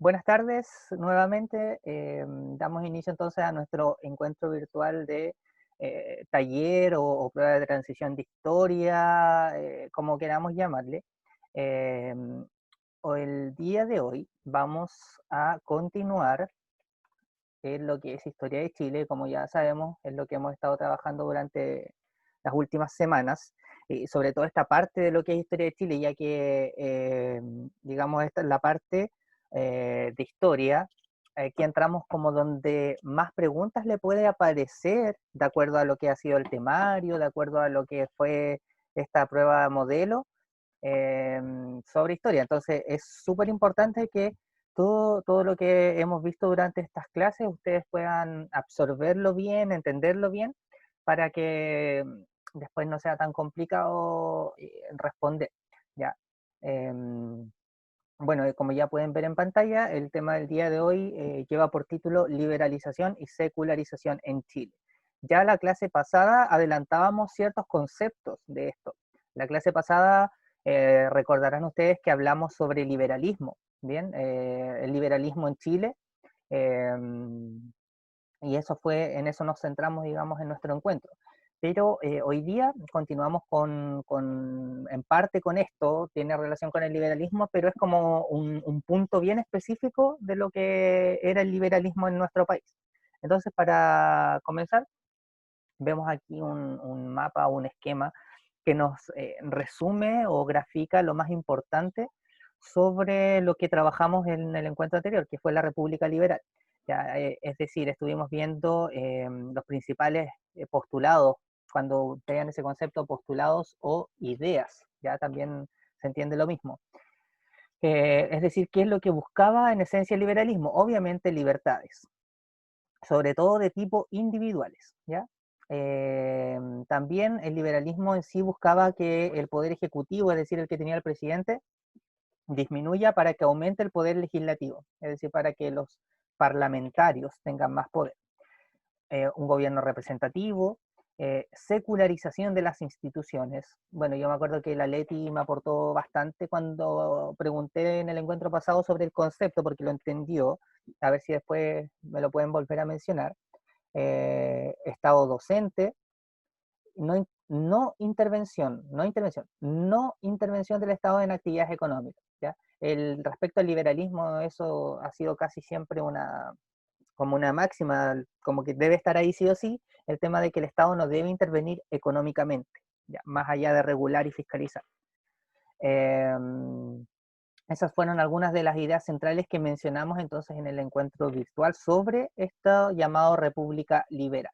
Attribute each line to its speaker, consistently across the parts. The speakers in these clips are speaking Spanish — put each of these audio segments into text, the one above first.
Speaker 1: Buenas tardes nuevamente. Damos inicio entonces a nuestro encuentro virtual de taller o prueba de transición de historia, como queramos llamarle. Em, el día de hoy vamos a continuar en lo que es historia de Chile. Como ya sabemos, es lo que hemos estado trabajando durante las últimas semanas, sobre todo esta parte de lo que es historia de Chile, ya que, digamos, esta es la parte de historia, que entramos como donde más preguntas le puede aparecer, de acuerdo a lo que ha sido el temario, de acuerdo a lo que fue esta prueba modelo, sobre historia. Entonces, es súper importante que todo lo que hemos visto durante estas clases ustedes puedan absorberlo bien, entenderlo bien, para que después no sea tan complicado responder, ¿ya? Em, bueno, como ya pueden ver en pantalla, el tema del día de hoy lleva por título Liberalización y secularización en Chile. Ya la clase pasada adelantábamos ciertos conceptos de esto. La clase pasada, recordarán ustedes que hablamos sobre liberalismo, ¿bien? El liberalismo en Chile, eh, y en eso nos centramos, digamos, en nuestro encuentro. Pero hoy día continuamos en parte con esto, tiene relación con el liberalismo, pero es como un punto bien específico de lo que era el liberalismo en nuestro país. Entonces, para comenzar, vemos aquí un mapa, un esquema que nos resume o grafica lo más importante sobre lo que trabajamos en el encuentro anterior, que fue la República Liberal. Ya, es decir, estuvimos viendo los principales postulados, cuando vean ese concepto, postulados o ideas, ya también se entiende lo mismo. Es decir, ¿qué es lo que buscaba en esencia el liberalismo? Obviamente libertades, sobre todo de tipo individuales, ¿ya? También el liberalismo en sí buscaba que el poder ejecutivo, es decir, el que tenía el presidente, disminuya para que aumente el poder legislativo, es decir, para que los parlamentarios tengan más poder. Un gobierno representativo, secularización de las instituciones. Bueno, yo me acuerdo que la Leti me aportó bastante cuando pregunté en el encuentro pasado sobre el concepto, porque lo entendió, a ver si después me lo pueden volver a mencionar. Estado docente, no intervención del Estado en actividades económicas. ¿Ya? Respecto al liberalismo, eso ha sido casi siempre como una máxima, como que debe estar ahí sí o sí, el tema de que el Estado no debe intervenir económicamente, ¿ya? Más allá de regular y fiscalizar. Eh, Esas fueron algunas de las ideas centrales que mencionamos entonces en el encuentro virtual sobre esto llamado República Liberal.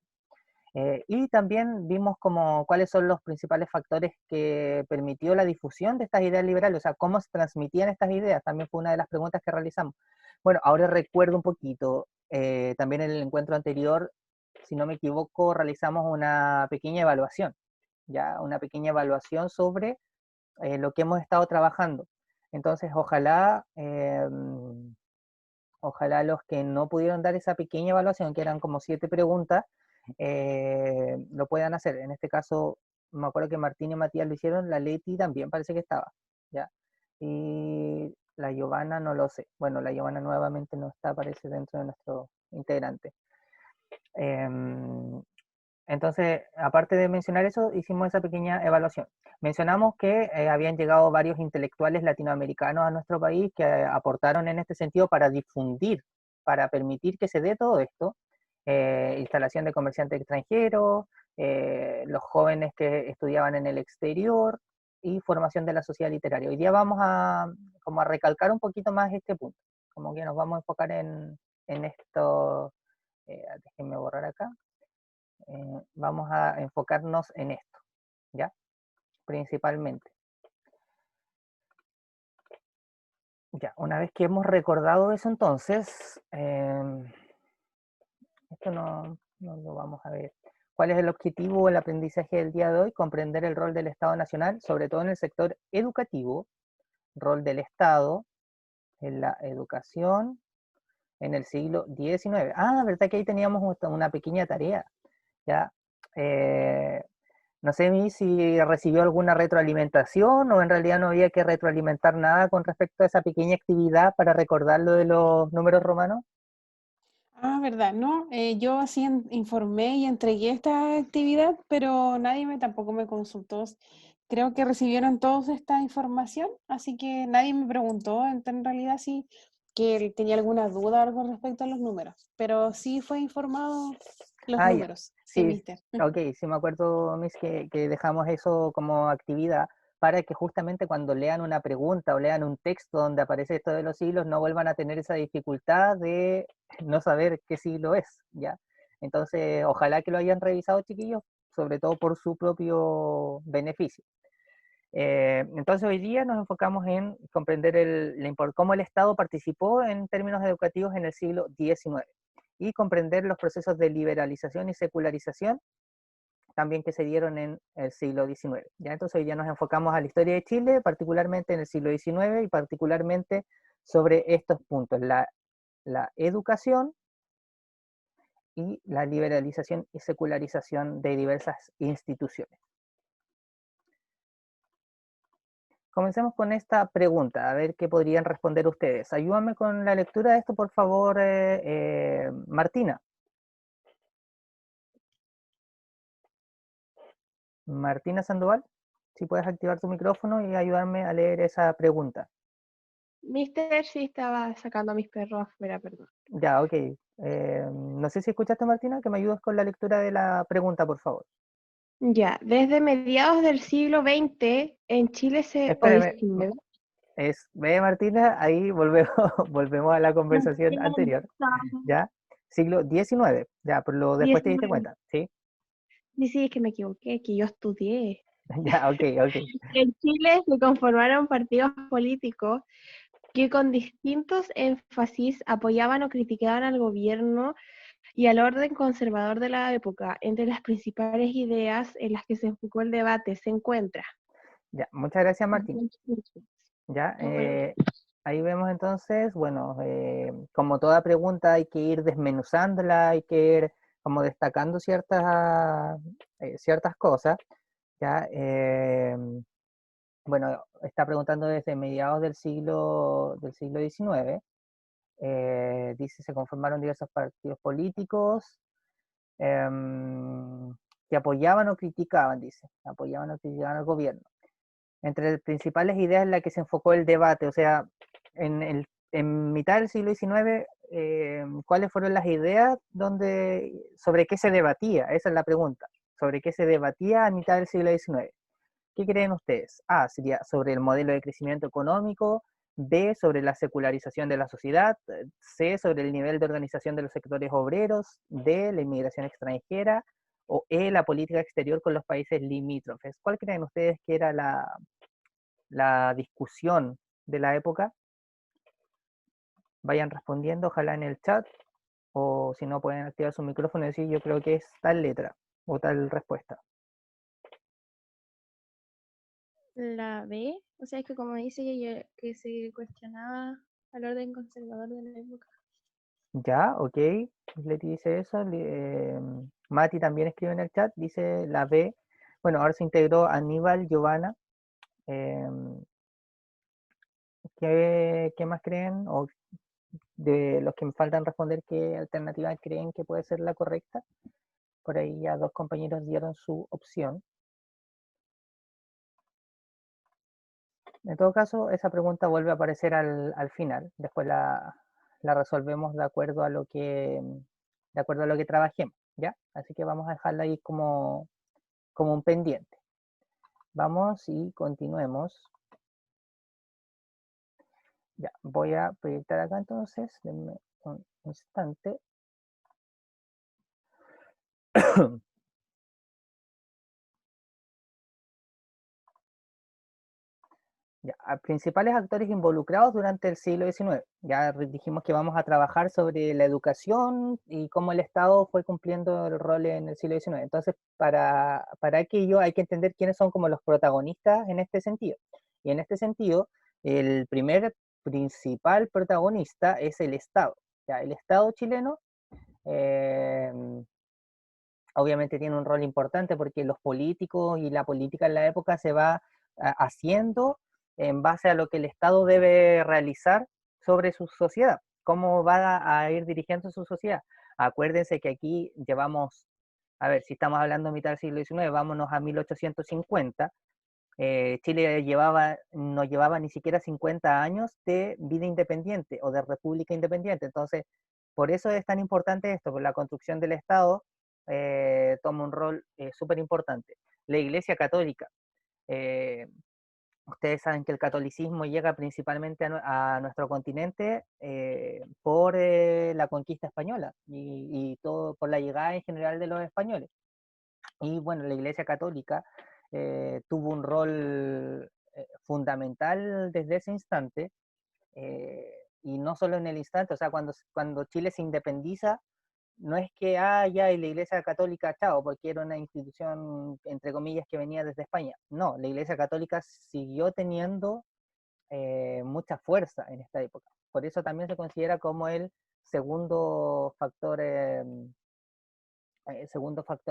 Speaker 1: Y también vimos como cuáles son los principales factores que permitió la difusión de estas ideas liberales, o sea, cómo se transmitían estas ideas, también fue una de las preguntas que realizamos. Bueno, ahora recuerdo un poquito, también en el encuentro anterior, si no me equivoco, realizamos una pequeña evaluación, ya una pequeña evaluación sobre lo que hemos estado trabajando. Entonces, ojalá los que no pudieron dar esa pequeña evaluación, que eran como 7 preguntas, lo puedan hacer. En este caso, me acuerdo que Martín y Matías lo hicieron, la Leti también parece que estaba, ¿ya? Y la Giovanna no lo sé. Bueno, la Giovanna nuevamente no está, parece, dentro de nuestro integrante. Em, entonces, aparte de mencionar eso, hicimos esa pequeña evaluación. Mencionamos que habían llegado varios intelectuales latinoamericanos a nuestro país que aportaron en este sentido para difundir, para permitir que se dé todo esto, instalación de comerciantes extranjeros, los jóvenes que estudiaban en el exterior y formación de la sociedad literaria. Hoy día vamos como a recalcar un poquito más este punto, como que nos vamos a enfocar en esto. Déjenme borrar acá. Vamos a enfocarnos en esto, ¿ya? Principalmente. Ya, una vez que hemos recordado eso, entonces, esto no lo vamos a ver. ¿Cuál es el objetivo del aprendizaje del día de hoy? Comprender el rol del Estado Nacional, sobre todo en el sector educativo, rol del Estado en la educación en el siglo XIX. Ah, verdad que ahí teníamos una pequeña tarea, ¿ya? No sé ni si recibió alguna retroalimentación o en realidad no había que retroalimentar nada con respecto a esa pequeña actividad para recordar lo de los números romanos.
Speaker 2: Ah, verdad, no, yo así informé y entregué esta actividad, pero nadie tampoco me consultó. Creo que recibieron todos esta información, así que nadie me preguntó en realidad si que tenía alguna duda o algo respecto a los números, pero sí fue informado los
Speaker 1: Ah, ya.
Speaker 2: números, sí,
Speaker 1: Sí,
Speaker 2: mister.
Speaker 1: ok, sí me acuerdo, Miss, que dejamos eso como actividad para que justamente cuando lean una pregunta o lean un texto donde aparece esto de los siglos, no vuelvan a tener esa dificultad de no saber qué siglo es, ¿ya? Entonces, ojalá que lo hayan revisado, chiquillos, sobre todo por su propio beneficio. Entonces, hoy día nos enfocamos en comprender cómo el Estado participó en términos educativos en el siglo XIX y comprender los procesos de liberalización y secularización también que se dieron en el siglo XIX. ¿Ya? Entonces hoy ya nos enfocamos a la historia de Chile, particularmente en el siglo XIX y particularmente sobre estos puntos, la educación y la liberalización y secularización de diversas instituciones. Comencemos con esta pregunta, a ver qué podrían responder ustedes. Ayúdame con la lectura de esto, por favor, Martina. Martina Sandoval, si puedes activar tu micrófono y ayudarme a leer esa pregunta.
Speaker 3: Mister, sí estaba sacando a mis perros afuera, perdón.
Speaker 1: Ya, ok. No sé si escuchaste, Martina, que me ayudes con la lectura de la pregunta, por favor.
Speaker 3: Ya, desde mediados del siglo XX en Chile o
Speaker 1: Espérame,
Speaker 3: XIX.
Speaker 1: ve, Martina, ahí volvemos, volvemos a la conversación anterior, ¿ya? Siglo XIX, ya, por lo después te diste
Speaker 3: 19.
Speaker 1: cuenta, ¿sí?
Speaker 3: Sí, sí, es que me equivoqué, que yo estudié.
Speaker 1: Ya, ok, ok.
Speaker 3: En Chile se conformaron partidos políticos que con distintos énfasis apoyaban o criticaban al gobierno y al orden conservador de la época. Entre las principales ideas en las que se enfocó el debate se encuentra.
Speaker 1: Ya, muchas gracias, Martín. Ya, ahí vemos entonces, bueno, como toda pregunta hay que ir desmenuzándola, hay que ir como destacando ciertas cosas, ya. Bueno, está preguntando desde mediados del siglo XIX. Dice, se conformaron diversos partidos políticos que apoyaban o criticaban, dice, apoyaban o criticaban al gobierno. Entre las principales ideas en las que se enfocó el debate, o sea, en mitad del siglo XIX, ¿cuáles fueron las ideas sobre qué se debatía? Esa es la pregunta. ¿Sobre qué se debatía a mitad del siglo XIX? ¿Qué creen ustedes? A, sería sobre el modelo de crecimiento económico, B, sobre la secularización de la sociedad, C, sobre el nivel de organización de los sectores obreros, D, la inmigración extranjera, o E, la política exterior con los países limítrofes. ¿Cuál creen ustedes que era la discusión de la época? Vayan respondiendo, ojalá en el chat, o si no pueden activar su micrófono y decir yo creo que es tal letra o tal respuesta.
Speaker 4: La B, o sea, es que como dice que se cuestionaba al orden conservador de la época.
Speaker 1: Ya, ok. Leti dice eso. Mati también escribe en el chat, dice la B. Bueno, ahora se integró Aníbal, Giovanna. ¿Qué más creen? O de los que me faltan responder, ¿qué alternativa creen que puede ser la correcta? Por ahí ya dos compañeros dieron su opción. En todo caso, esa pregunta vuelve a aparecer al final. Después la resolvemos de acuerdo a lo que trabajemos, ¿ya? Así que vamos a dejarla ahí como un pendiente. Vamos y continuemos. Ya, voy a proyectar acá entonces. Denme un instante. Ya, principales actores involucrados durante el siglo XIX. Ya dijimos que vamos a trabajar sobre la educación y cómo el Estado fue cumpliendo el rol en el siglo XIX. Entonces, para aquello hay que entender quiénes son como los protagonistas en este sentido. Y en este sentido, el primer principal protagonista es el Estado. Ya, el Estado chileno obviamente tiene un rol importante porque los políticos y la política en la época se va haciendo en base a lo que el Estado debe realizar sobre su sociedad, cómo va a ir dirigiendo su sociedad. Acuérdense que aquí llevamos, a ver, si estamos hablando de mitad del siglo XIX, vámonos a 1850. Chile no llevaba ni siquiera 50 años de vida independiente o de república independiente. Entonces, por eso es tan importante esto, porque la construcción del Estado toma un rol súper importante. La Iglesia Católica. eh, Ustedes saben que el catolicismo llega principalmente a nuestro continente por la conquista española y todo por la llegada en general de los españoles. Y bueno, la Iglesia Católica tuvo un rol fundamental desde ese instante, y no solo en el instante, o sea, cuando Chile se independiza, no es que haya y la Iglesia Católica, chao, porque era una institución, entre comillas, que venía desde España. No, la Iglesia Católica siguió teniendo mucha fuerza en esta época. Por eso también se considera como el segundo factor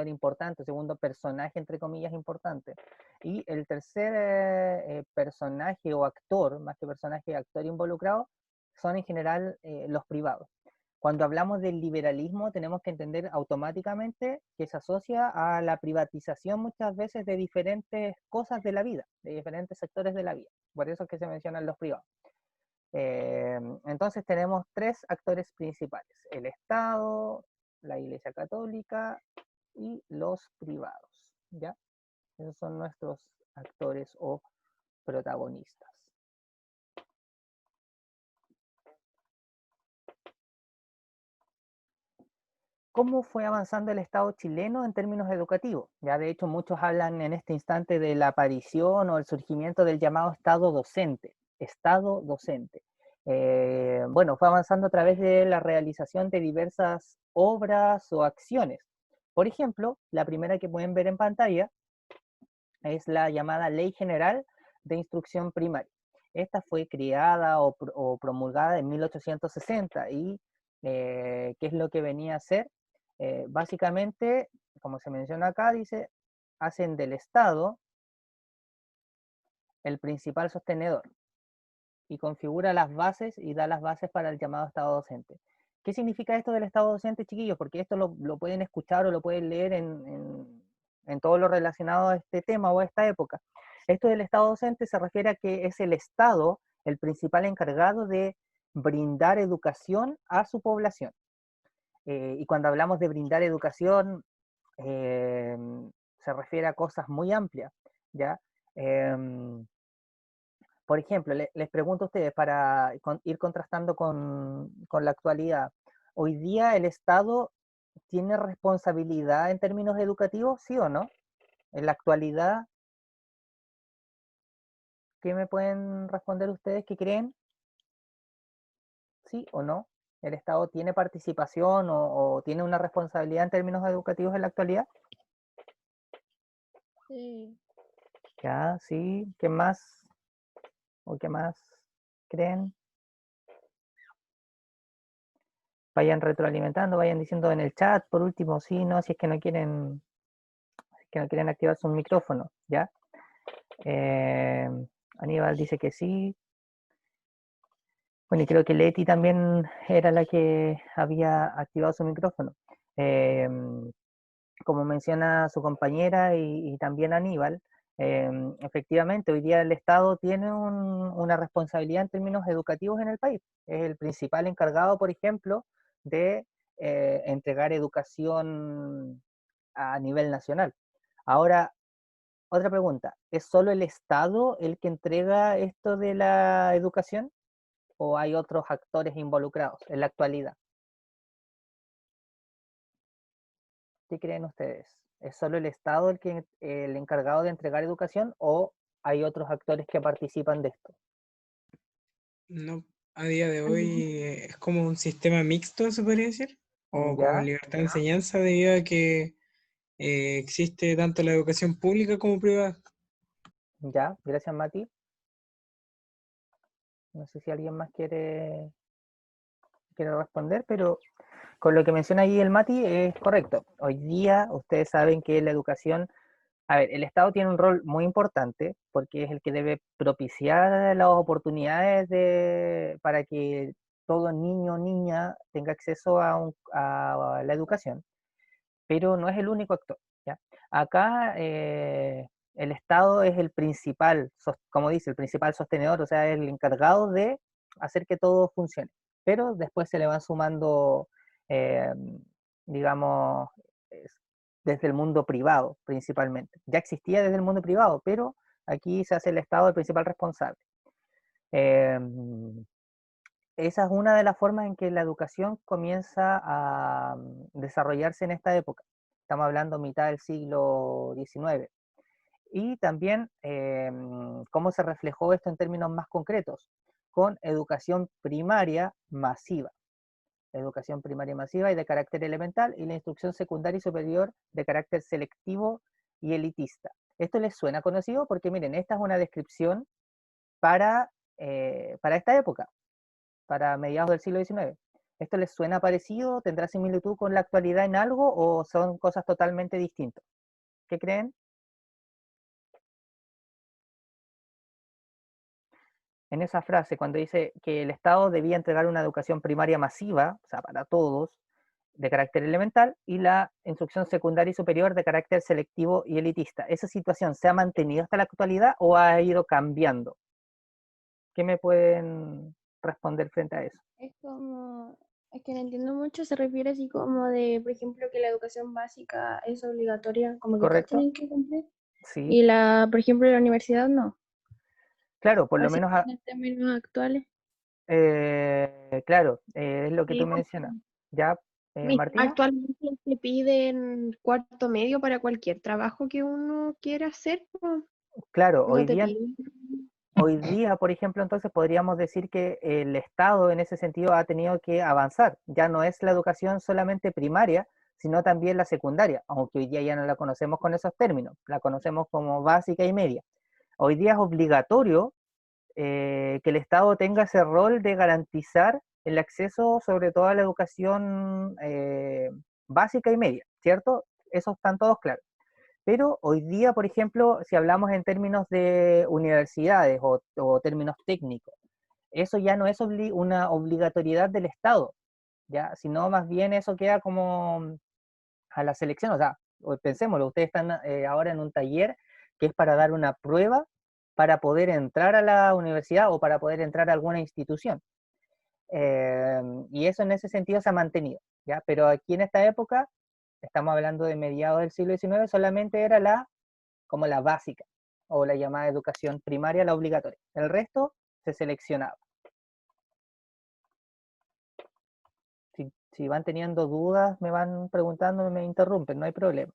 Speaker 1: importante, segundo personaje, entre comillas, importante. Y el tercer personaje o actor, más que personaje, actor involucrado, son en general los privados. Cuando hablamos del liberalismo, tenemos que entender automáticamente que se asocia a la privatización muchas veces de diferentes cosas de la vida, de diferentes sectores de la vida. Por eso es que se mencionan los privados. Entonces tenemos tres actores principales: el Estado, la Iglesia Católica y los privados, ¿ya? Esos son nuestros actores o protagonistas. ¿Cómo fue avanzando el Estado chileno en términos educativos? Ya de hecho muchos hablan en este instante de la aparición o el surgimiento del llamado Estado docente. Estado docente. Bueno, fue avanzando a través de la realización de diversas obras o acciones. Por ejemplo, la primera que pueden ver en pantalla es la llamada Ley General de Instrucción Primaria. Esta fue creada o promulgada en 1860 y ¿qué es lo que venía a hacer? Básicamente, como se menciona acá, dice, hacen del Estado el principal sostenedor y configura las bases y da las bases para el llamado Estado docente. ¿Qué significa esto del Estado docente, chiquillos? Porque esto lo pueden escuchar o lo pueden leer en todo lo relacionado a este tema o a esta época. Esto del Estado docente se refiere a que es el Estado el principal encargado de brindar educación a su población. Y cuando hablamos de brindar educación, se refiere a cosas muy amplias, ¿ya? Por ejemplo, les pregunto a ustedes para ir contrastando con la actualidad. ¿Hoy día el Estado tiene responsabilidad en términos educativos, sí o no? En la actualidad, ¿qué me pueden responder ustedes? ¿Qué creen? ¿Sí o no? ¿El Estado tiene participación o tiene una responsabilidad en términos educativos en la actualidad?
Speaker 4: Sí.
Speaker 1: Ya, sí. ¿Qué más? ¿O qué más creen? Vayan retroalimentando, vayan diciendo en el chat, por último, sí, no, si es que no quieren activar su micrófono, ¿ya? Aníbal dice que sí. Bueno, y creo que Leti también era la que había activado su micrófono. Como menciona su compañera y también Aníbal, efectivamente, hoy día el Estado tiene una responsabilidad en términos educativos en el país. Es el principal encargado, por ejemplo, de entregar educación a nivel nacional. Ahora, otra pregunta, ¿es solo el Estado el que entrega esto de la educación o hay otros actores involucrados en la actualidad? ¿Qué creen ustedes? ¿Es solo el Estado el encargado de entregar educación o hay otros actores que participan de esto?
Speaker 5: No, a día de hoy es como un sistema mixto, se podría decir, o como
Speaker 1: ¿Ya?
Speaker 5: libertad de enseñanza debido a que existe tanto la educación pública como privada.
Speaker 1: ¿Ya? Gracias, Mati. No sé si alguien más quiere responder, pero con lo que menciona ahí el Mati es correcto. Hoy día ustedes saben que la educación, a ver, el Estado tiene un rol muy importante porque es el que debe propiciar las oportunidades para que todo niño o niña tenga acceso a la educación, pero no es el único actor, ¿ya? Acá el Estado es el principal, como dice, el principal sostenedor, o sea, el encargado de hacer que todo funcione, pero después se le van sumando, eh, digamos, es- desde el mundo privado principalmente. Ya existía desde el mundo privado, pero aquí se hace el Estado el principal responsable. Em, Esa es una de las formas en que la educación comienza a desarrollarse en esta época. Estamos hablando mitad del siglo XIX. Y también cómo se reflejó esto en términos más concretos, con educación primaria masiva. Educación primaria masiva y de carácter elemental, y la instrucción secundaria y superior de carácter selectivo y elitista. ¿Esto les suena conocido? Porque miren, esta es una descripción para esta época, para mediados del siglo XIX. ¿Esto les suena parecido? ¿Tendrá similitud con la actualidad en algo o son cosas totalmente distintas? ¿Qué creen? En esa frase, cuando dice que el Estado debía entregar una educación primaria masiva, o sea, para todos, de carácter elemental, y la instrucción secundaria y superior de carácter selectivo y elitista. ¿Esa situación se ha mantenido hasta la actualidad o ha ido cambiando? ¿Qué me pueden responder frente a eso?
Speaker 4: Es como, es que no entiendo mucho, se refiere así como de, por ejemplo, que la educación básica es obligatoria, como que todos
Speaker 1: ¿Correcto?
Speaker 4: tienen que cumplir,
Speaker 1: Sí.
Speaker 4: y la, por ejemplo, la universidad no.
Speaker 1: Claro, por lo
Speaker 4: Así
Speaker 1: menos,
Speaker 4: en términos actuales.
Speaker 1: claro, es lo que
Speaker 3: Sí,
Speaker 1: tú mencionas. ¿Ya, Martina?
Speaker 3: actualmente se piden cuarto medio para cualquier trabajo que uno quiera hacer, po.
Speaker 1: Claro,
Speaker 3: No te piden.
Speaker 1: hoy día, por ejemplo, entonces podríamos decir que el Estado en ese sentido ha tenido que avanzar. Ya no es la educación solamente primaria, sino también la secundaria, aunque hoy día ya no la conocemos con esos términos, la conocemos como básica y media. Hoy día es obligatorio que el Estado tenga ese rol de garantizar el acceso sobre todo a la educación básica y media, ¿cierto? Esos están todos claros. Pero hoy día, por ejemplo, si hablamos en términos de universidades o términos técnicos, eso ya no es una obligatoriedad del Estado, ¿ya? Sino más bien eso queda como a la selección. O sea, pensémoslo, ustedes están ahora en un taller que es para dar una prueba para poder entrar a la universidad o para poder entrar a alguna institución. Y eso en ese sentido se ha mantenido, ¿ya? Pero aquí en esta época, estamos hablando de mediados del siglo XIX, solamente era como la básica, o la llamada educación primaria, la obligatoria. El resto se seleccionaba. Si van teniendo dudas, me van preguntando, me interrumpen, no hay problema.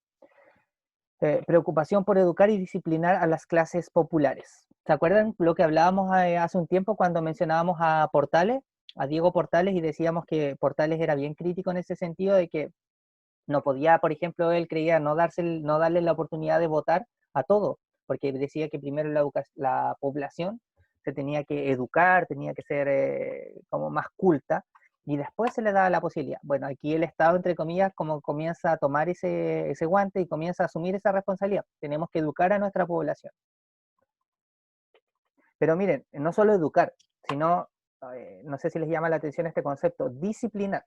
Speaker 1: Preocupación por educar y disciplinar a las clases populares. ¿Se acuerdan lo que hablábamos hace un tiempo cuando mencionábamos a Portales, a Diego Portales, y decíamos que Portales era bien crítico en ese sentido de que no podía, por ejemplo, él creía no darle la oportunidad de votar a todos, porque decía que primero la población se tenía que educar, tenía que ser como más culta, y después se le daba la posibilidad. Bueno, aquí el Estado, entre comillas, como comienza a tomar ese guante y comienza a asumir esa responsabilidad. Tenemos que educar a nuestra población. Pero miren, no solo educar, sino, no sé si les llama la atención este concepto, disciplinar,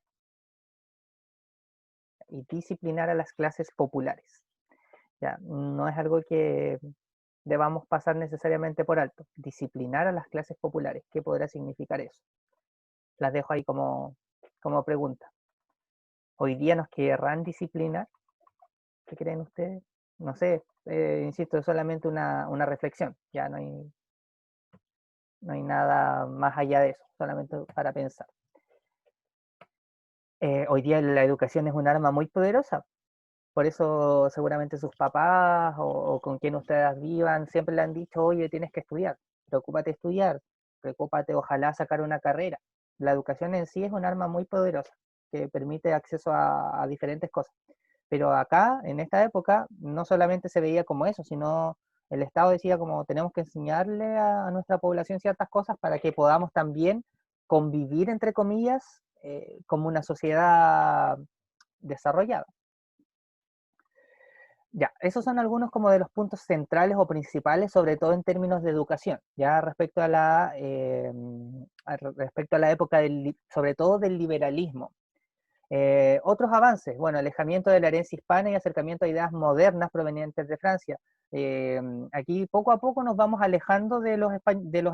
Speaker 1: y disciplinar a las clases populares. Ya, no es algo que debamos pasar necesariamente por alto. Disciplinar a las clases populares. ¿Qué podrá significar eso? Las dejo ahí como pregunta. ¿Hoy día nos querrán disciplinar? ¿Qué creen ustedes? No sé, insisto, es solamente una reflexión. Ya no hay nada más allá de eso, solamente para pensar. Hoy día la educación es un arma muy poderosa. Por eso seguramente sus papás o con quien ustedes vivan siempre le han dicho, oye, tienes que estudiar, preocúpate de estudiar, preocúpate ojalá sacar una carrera. La educación en sí es un arma muy poderosa que permite acceso a diferentes cosas. Pero acá, en esta época, no solamente se veía como eso, sino el Estado decía como tenemos que enseñarle a nuestra población ciertas cosas para que podamos también convivir, entre comillas, como una sociedad desarrollada. Ya, esos son algunos como de los puntos centrales o principales, sobre todo en términos de educación, ya respecto a la época sobre todo del liberalismo. Otros avances, bueno, alejamiento de la herencia hispana y acercamiento a ideas modernas provenientes de Francia. Aquí poco a poco nos vamos alejando de los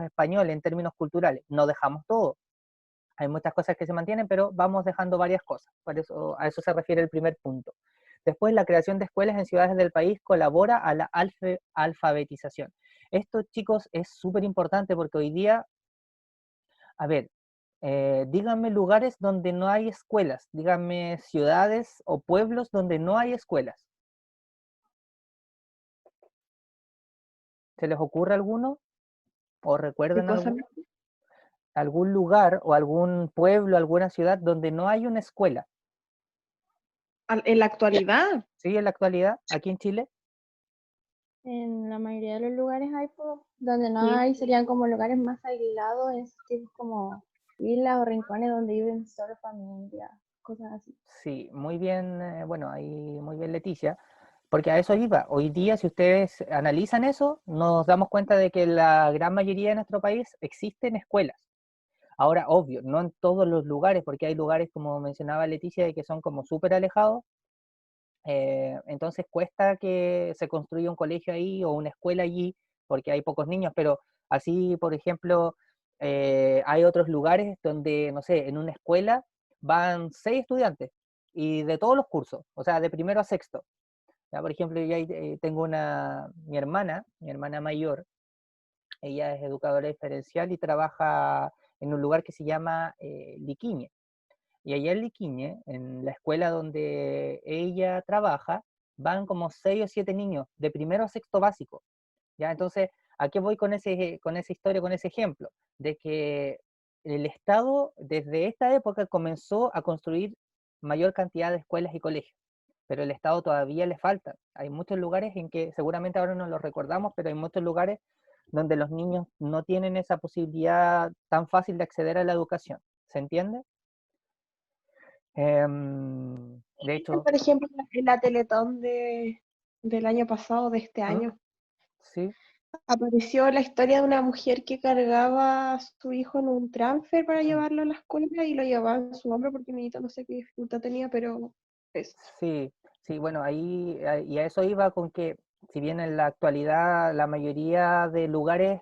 Speaker 1: españoles en términos culturales, no dejamos todo. Hay muchas cosas que se mantienen, pero vamos dejando varias cosas. Por eso, a eso se refiere el primer punto. Después, la creación de escuelas en ciudades del país colabora a la alfabetización. Esto, chicos, es súper importante porque hoy día, a ver, díganme lugares donde no hay escuelas, díganme ciudades o pueblos donde no hay escuelas. ¿Se les ocurre alguno? ¿O
Speaker 3: ¿Qué
Speaker 1: recuerdan
Speaker 3: cosa?
Speaker 1: algún lugar o algún pueblo, alguna ciudad donde no hay una escuela?
Speaker 3: En la actualidad,
Speaker 1: ¿Sí, en la actualidad, aquí en Chile?
Speaker 4: En la mayoría de los lugares hay, pues, donde no
Speaker 3: sí.
Speaker 4: hay, serían como lugares más aislados, es tipo como islas o rincones donde viven solo familias, cosas así.
Speaker 1: Sí, muy bien, bueno, ahí muy bien Leticia, porque a eso iba. Hoy día, si ustedes analizan eso, nos damos cuenta de que la gran mayoría de nuestro país existen escuelas. Ahora, obvio, no en todos los lugares, porque hay lugares, como mencionaba Leticia, que son como súper alejados, entonces cuesta que se construya un colegio ahí o una escuela allí, porque hay pocos niños, pero así, por ejemplo, hay otros lugares donde, no sé, en una escuela van 6 estudiantes y de todos los cursos, o sea, de primero a sexto. Ya, por ejemplo, yo tengo mi hermana mayor, ella es educadora diferencial y trabaja en un lugar que se llama Liquiñe. Y allá en Liquiñe, en la escuela donde ella trabaja, van como 6 o 7 niños, de primero a sexto básico. ¿Ya? Entonces, ¿a qué voy con esa historia, con ese ejemplo? De que el Estado, desde esta época, comenzó a construir mayor cantidad de escuelas y colegios, pero el Estado todavía le falta. Hay muchos lugares en que, seguramente ahora no los recordamos, pero hay muchos lugares donde los niños no tienen esa posibilidad tan fácil de acceder a la educación. ¿Se entiende? De hecho,
Speaker 3: Por ejemplo, en la Teletón del año pasado, de este
Speaker 1: ¿Mm?
Speaker 3: año,
Speaker 1: Sí,
Speaker 3: apareció la historia de una mujer que cargaba a su hijo en un transfer para llevarlo a la escuela y lo llevaba en su hombro porque mi niñito no sé qué dificultad tenía, pero eso.
Speaker 1: sí, sí, bueno, y a eso iba con que, si bien en la actualidad la mayoría de lugares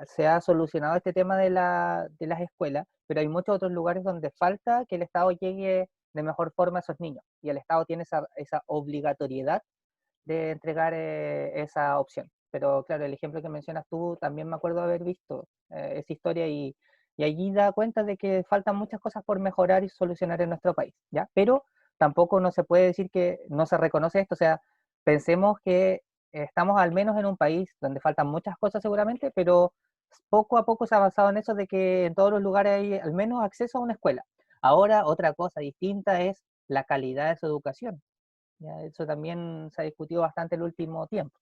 Speaker 1: se ha solucionado este tema de las escuelas, pero hay muchos otros lugares donde falta que el Estado llegue de mejor forma a esos niños, y el Estado tiene esa obligatoriedad de entregar esa opción. Pero claro, el ejemplo que mencionas tú, también me acuerdo haber visto esa historia y allí da cuenta de que faltan muchas cosas por mejorar y solucionar en nuestro país, ¿ya? Pero tampoco no se puede decir que no se reconoce esto, o sea, pensemos que estamos al menos en un país donde faltan muchas cosas seguramente, pero poco a poco se ha avanzado en eso de que en todos los lugares hay al menos acceso a una escuela. Ahora, otra cosa distinta es la calidad de su educación. Ya, eso también se ha discutido bastante el último tiempo.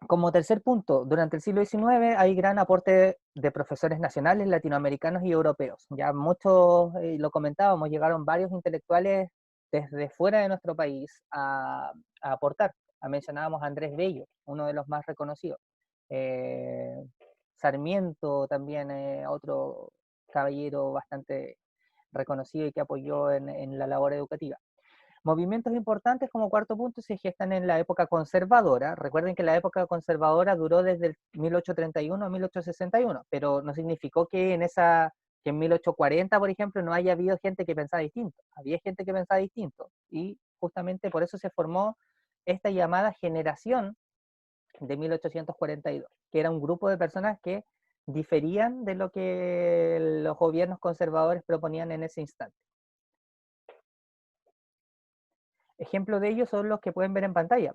Speaker 1: Como tercer punto, durante el siglo XIX hay gran aporte de profesores nacionales, latinoamericanos y europeos. Ya muchos, lo comentábamos, llegaron varios intelectuales desde fuera de nuestro país a aportar. Mencionábamos a Andrés Bello, uno de los más reconocidos. Sarmiento también, otro caballero bastante reconocido y que apoyó en la labor educativa. Movimientos importantes como cuarto punto se gestan en la época conservadora. Recuerden que la época conservadora duró desde el 1831 a 1861, pero no significó que en 1840, por ejemplo, no haya habido gente que pensaba distinto. Había gente que pensaba distinto y justamente por eso se formó esta llamada generación de 1842, que era un grupo de personas que diferían de lo que los gobiernos conservadores proponían en ese instante. Ejemplo de ellos son los que pueden ver en pantalla.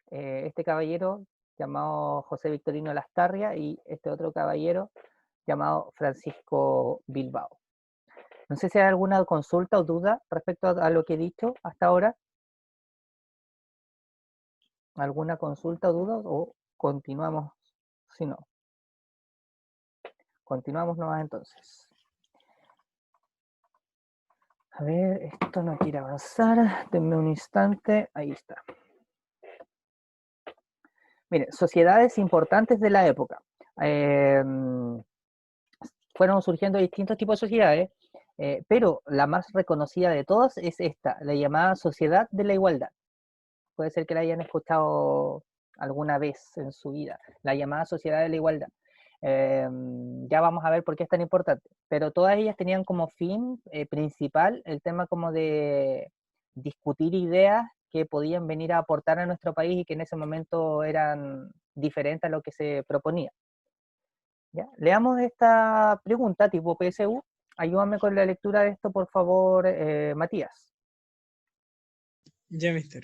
Speaker 1: Este caballero llamado José Victorino Lastarria y este otro caballero llamado Francisco Bilbao. No sé si hay alguna consulta o duda respecto a lo que he dicho hasta ahora. ¿Alguna consulta o duda o continuamos si no? Continuamos nomás entonces. A ver, esto no quiere avanzar. Denme un instante. Ahí está. Mire, sociedades importantes de la época. Fueron surgiendo distintos tipos de sociedades, pero la más reconocida de todas es esta, la llamada Sociedad de la Igualdad. Puede ser que la hayan escuchado alguna vez en su vida, la llamada Sociedad de la Igualdad. Ya vamos a ver por qué es tan importante, pero todas ellas tenían como fin principal el tema como de discutir ideas que podían venir a aportar a nuestro país y que en ese momento eran diferentes a lo que se proponía. ¿Ya? Leamos esta pregunta tipo PSU. Ayúdame con la lectura de esto, por favor, Matías.
Speaker 5: Ya, mister.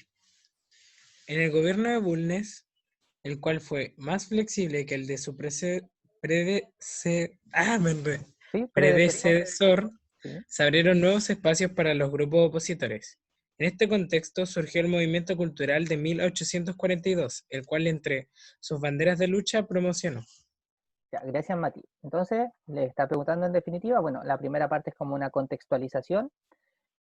Speaker 5: En el gobierno de Bulnes, el cual fue más flexible que el de su
Speaker 1: ¿Sí?
Speaker 5: predecesor,
Speaker 1: Sí.
Speaker 5: se abrieron nuevos espacios para los grupos opositores. En este contexto surgió el movimiento cultural de 1842, el cual entre sus banderas de lucha promocionó.
Speaker 1: Ya, gracias, Mati. Entonces, le está preguntando en definitiva, bueno, la primera parte es como una contextualización,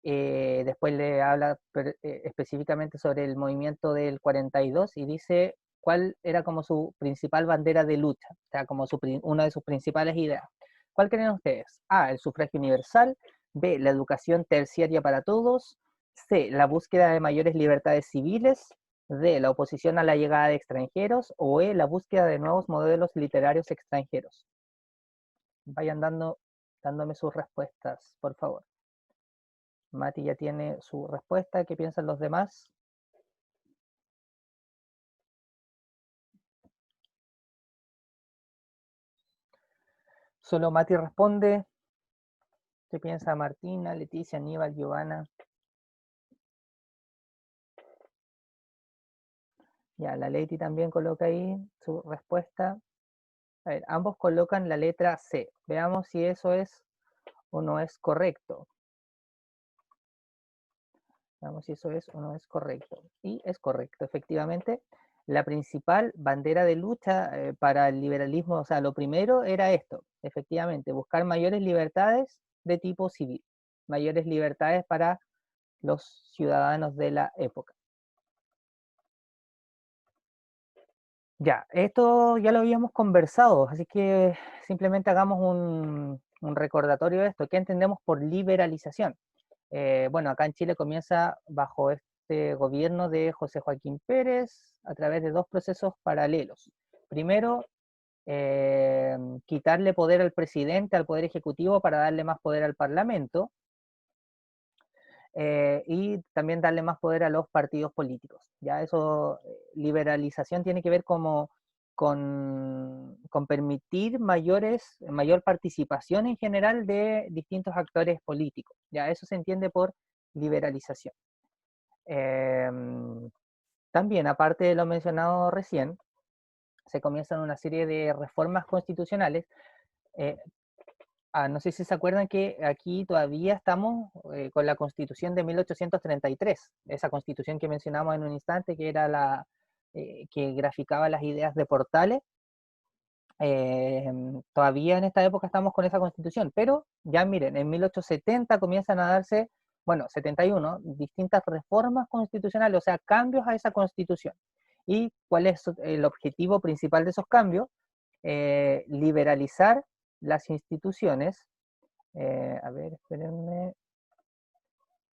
Speaker 1: después le habla específicamente sobre el movimiento del 42 y dice cuál era como su principal bandera de lucha, o sea, como una de sus principales ideas. ¿Cuál creen ustedes? A, el sufragio universal; B, la educación terciaria para todos; C, la búsqueda de mayores libertades civiles; D, la oposición a la llegada de extranjeros; o E, la búsqueda de nuevos modelos literarios extranjeros. Vayan dándome sus respuestas, por favor. Mati ya tiene su respuesta. ¿Qué piensan los demás? Solo Mati responde. ¿Qué piensa Martina, Leticia, Aníbal, Giovanna? Ya, la Leti también coloca ahí su respuesta. A ver, ambos colocan la letra C. Veamos si eso es o no es correcto. Veamos si eso es o no es correcto. Y es correcto, efectivamente. La principal bandera de lucha para el liberalismo, o sea, lo primero era esto, efectivamente, buscar mayores libertades de tipo civil, mayores libertades para los ciudadanos de la época. Ya, esto ya lo habíamos conversado, así que simplemente hagamos un recordatorio de esto. ¿Qué entendemos por liberalización? Bueno, acá en Chile comienza bajo este gobierno de José Joaquín Pérez a través de dos procesos paralelos. Primero, quitarle poder al presidente, al poder ejecutivo, para darle más poder al parlamento, y también darle más poder a los partidos políticos. Ya eso, liberalización tiene que ver con permitir mayor participación en general de distintos actores políticos. Ya eso se entiende por liberalización. También, aparte de lo mencionado recién, se comienzan una serie de reformas constitucionales. No sé si se acuerdan que aquí todavía estamos con la Constitución de 1833, esa Constitución que mencionamos en un instante, que era la que graficaba las ideas de Portales. Todavía en esta época estamos con esa Constitución, pero ya miren, en 1870 comienzan a darse, bueno, 71, distintas reformas constitucionales, o sea, cambios a esa Constitución. ¿Y cuál es el objetivo principal de esos cambios? Liberalizar las instituciones. A ver, espérenme.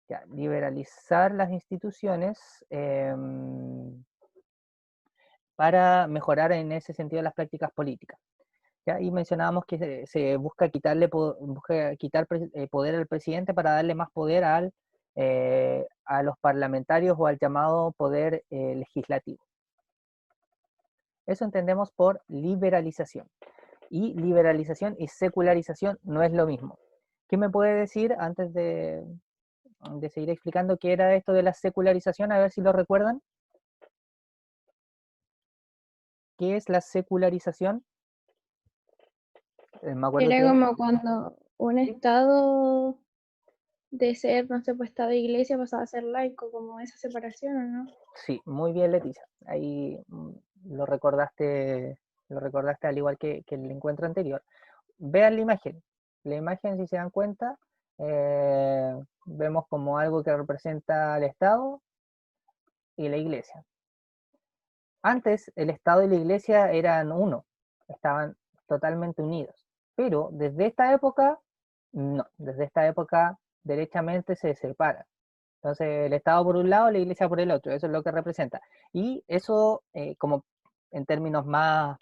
Speaker 1: Ya, liberalizar las instituciones para mejorar en ese sentido las prácticas políticas. ¿Ya? Y mencionábamos que se busca quitar poder al presidente para darle más poder a los parlamentarios o al llamado poder legislativo. Eso entendemos por liberalización. Y liberalización y secularización no es lo mismo. ¿Qué me puede decir antes de seguir explicando qué era esto de la secularización? A ver si lo recuerdan. ¿Qué es la secularización? Me acuerdo
Speaker 4: Era
Speaker 1: que...
Speaker 4: como cuando un estado de ser, no sé, pues estado de iglesia pasaba a ser laico, como esa separación, ¿o no?
Speaker 1: Sí, muy bien, Leticia. Ahí lo recordaste al igual que el encuentro anterior. vean la imagen. La imagen, si se dan cuenta, vemos como algo que representa al Estado y la Iglesia. Antes, el Estado y la Iglesia eran uno, estaban totalmente unidos. Pero desde esta época, no, desde esta época derechamente se separan. Entonces, el Estado por un lado, la Iglesia por el otro, eso es lo que representa. Y eso, como en términos más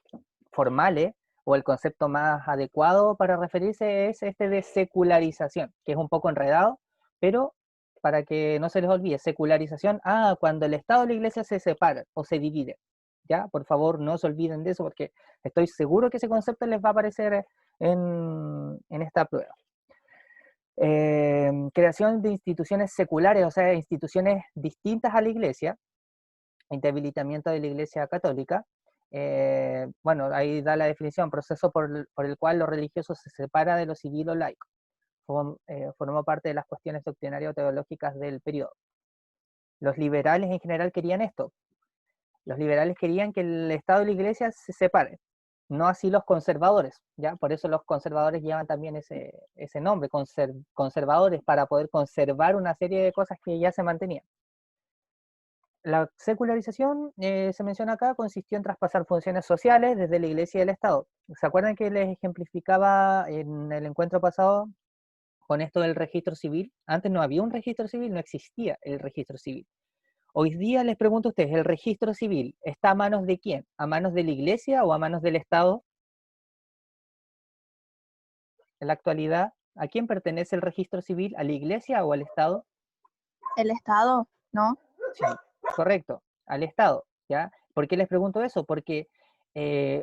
Speaker 1: formales, o el concepto más adecuado para referirse es este de secularización, que es un poco enredado, pero para que no se les olvide, secularización, cuando el Estado y la Iglesia se separan o se dividen. ¿Ya? Por favor, no se olviden de eso, porque estoy seguro que ese concepto les va a aparecer en esta prueba. Creación de instituciones seculares, o sea, instituciones distintas a la Iglesia, debilitamiento de la Iglesia católica. Bueno, ahí da la definición, proceso por el cual lo religioso se separa de lo civil o laico. Formó parte de las cuestiones doctrinarias o teológicas del periodo. Los liberales en general querían esto. Los liberales querían que el Estado y la Iglesia se separen, no así los conservadores, ¿ya? Por eso los conservadores llevan también ese nombre, conservadores, para poder conservar una serie de cosas que ya se mantenían. La secularización, se menciona acá, consistió en traspasar funciones sociales desde la Iglesia y el Estado. ¿Se acuerdan que les ejemplificaba en el encuentro pasado con esto del registro civil? Antes no había un registro civil, no existía el registro civil. Hoy día les pregunto a ustedes, ¿el registro civil está a manos de quién? ¿A manos de la Iglesia o a manos del Estado? En la actualidad, ¿a quién pertenece el registro civil? ¿A la Iglesia o al Estado?
Speaker 4: El Estado, ¿no?
Speaker 1: Sí, correcto, al Estado, ¿ya? ¿Por qué les pregunto eso? Porque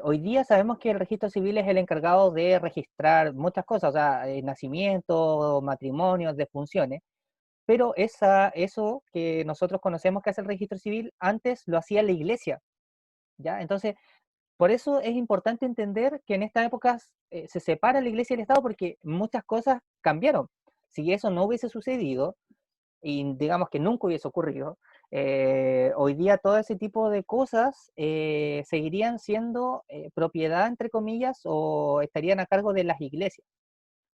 Speaker 1: hoy día sabemos que el registro civil es el encargado de registrar muchas cosas, o sea, nacimientos, matrimonios, defunciones, pero eso que nosotros conocemos que hace el registro civil, antes lo hacía la Iglesia, ¿ya? Entonces, por eso es importante entender que en estas épocas se separa la Iglesia y el Estado porque muchas cosas cambiaron. Si eso no hubiese sucedido, y digamos que nunca hubiese ocurrido, hoy día todo ese tipo de cosas seguirían siendo propiedad, entre comillas, o estarían a cargo de las iglesias.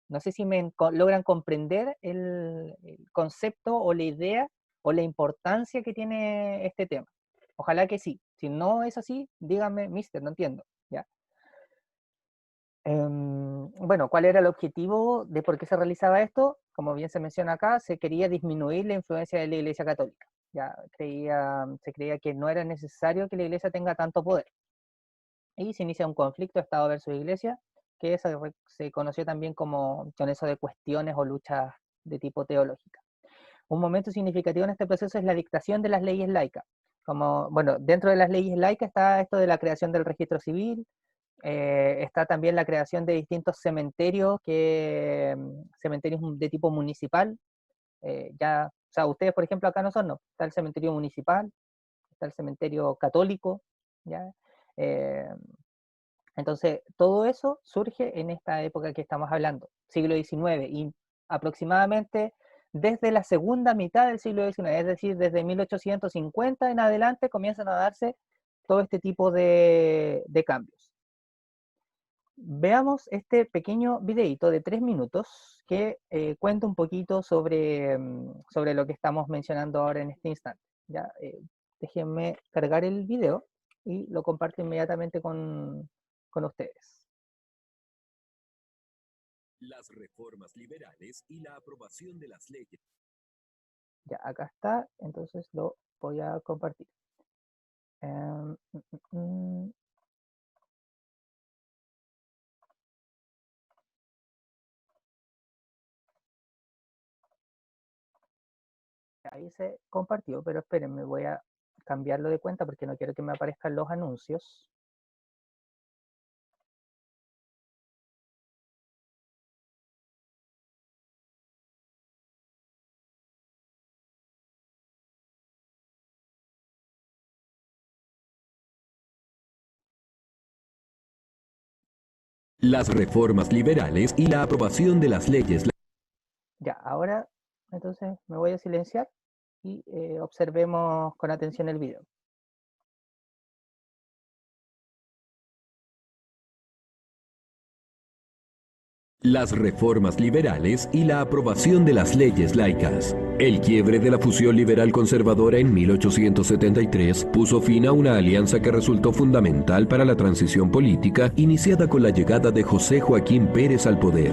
Speaker 1: No sé si logran comprender el concepto o la idea o la importancia que tiene este tema. Ojalá que sí. Si no es así, díganme, mister, no entiendo. ¿Ya? Bueno, ¿cuál era el objetivo de por qué se realizaba esto? Como bien se menciona acá, se quería disminuir la influencia de la Iglesia Católica. Ya se creía que no era necesario que la Iglesia tenga tanto poder. Y se inicia un conflicto Estado versus Iglesia, que se conoció también como con eso de cuestiones o luchas de tipo teológica. Un momento significativo en este proceso es la dictación de las leyes laicas. Como, bueno, dentro de las leyes laicas está esto de la creación del registro civil, está también la creación de distintos cementerios, cementerios de tipo municipal. O sea, ustedes, por ejemplo, acá no son, no. Está el cementerio municipal, está el cementerio católico, ¿ya? Entonces, todo eso surge en esta época que estamos hablando, siglo XIX, y aproximadamente desde la segunda mitad del siglo XIX, es decir, desde 1850 en adelante, comienzan a darse todo este tipo de cambios. Veamos este pequeño videito de 3 minutos que cuenta un poquito sobre lo que estamos mencionando ahora en este instante. ¿Ya? Déjenme cargar el video y lo comparto inmediatamente con ustedes.
Speaker 6: Las reformas liberales y la aprobación de las leyes.
Speaker 1: Ya, acá está, entonces lo voy a compartir. Ahí se compartió, pero espérenme, voy a cambiarlo de cuenta porque no quiero que me aparezcan los anuncios.
Speaker 6: Las reformas liberales y la aprobación de las leyes.
Speaker 1: Ya, ahora entonces me voy a silenciar y observemos con atención el video.
Speaker 6: Las reformas liberales y la aprobación de las leyes laicas. El quiebre de la fusión liberal conservadora en 1873 puso fin a una alianza que resultó fundamental para la transición política iniciada con la llegada de José Joaquín Pérez al poder.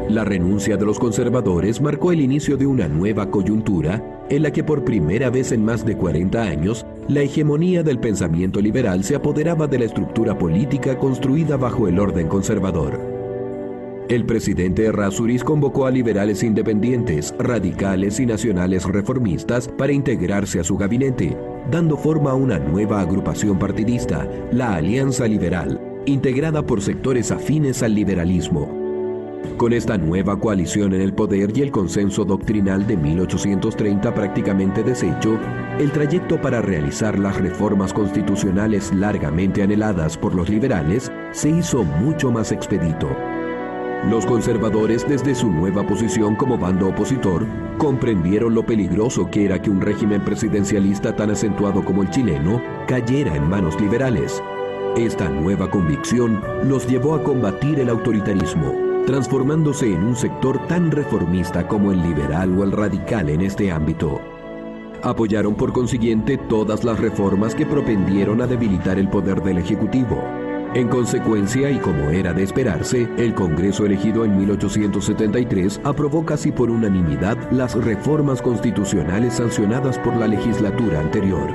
Speaker 6: La renuncia de los conservadores marcó el inicio de una nueva coyuntura en la que por primera vez en más de 40 años, la hegemonía del pensamiento liberal se apoderaba de la estructura política construida bajo el orden conservador. El presidente Errázuriz convocó a liberales independientes, radicales y nacionales reformistas para integrarse a su gabinete, dando forma a una nueva agrupación partidista, la Alianza Liberal, integrada por sectores afines al liberalismo. Con esta nueva coalición en el poder y el consenso doctrinal de 1830 prácticamente deshecho, el trayecto para realizar las reformas constitucionales largamente anheladas por los liberales se hizo mucho más expedito. Los conservadores, desde su nueva posición como bando opositor, comprendieron lo peligroso que era que un régimen presidencialista tan acentuado como el chileno cayera en manos liberales. Esta nueva convicción los llevó a combatir el autoritarismo, transformándose en un sector tan reformista como el liberal o el radical en este ámbito. Apoyaron por consiguiente todas las reformas que propendieron a debilitar el poder del Ejecutivo. En consecuencia, y como era de esperarse, el Congreso elegido en 1873 aprobó casi por unanimidad las reformas constitucionales sancionadas por la legislatura anterior.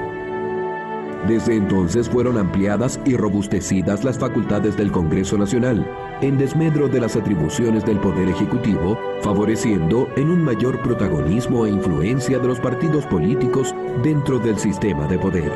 Speaker 6: Desde entonces fueron ampliadas y robustecidas las facultades del Congreso Nacional, en desmedro de las atribuciones del Poder Ejecutivo, favoreciendo en un mayor protagonismo e influencia de los partidos políticos dentro del sistema de poder.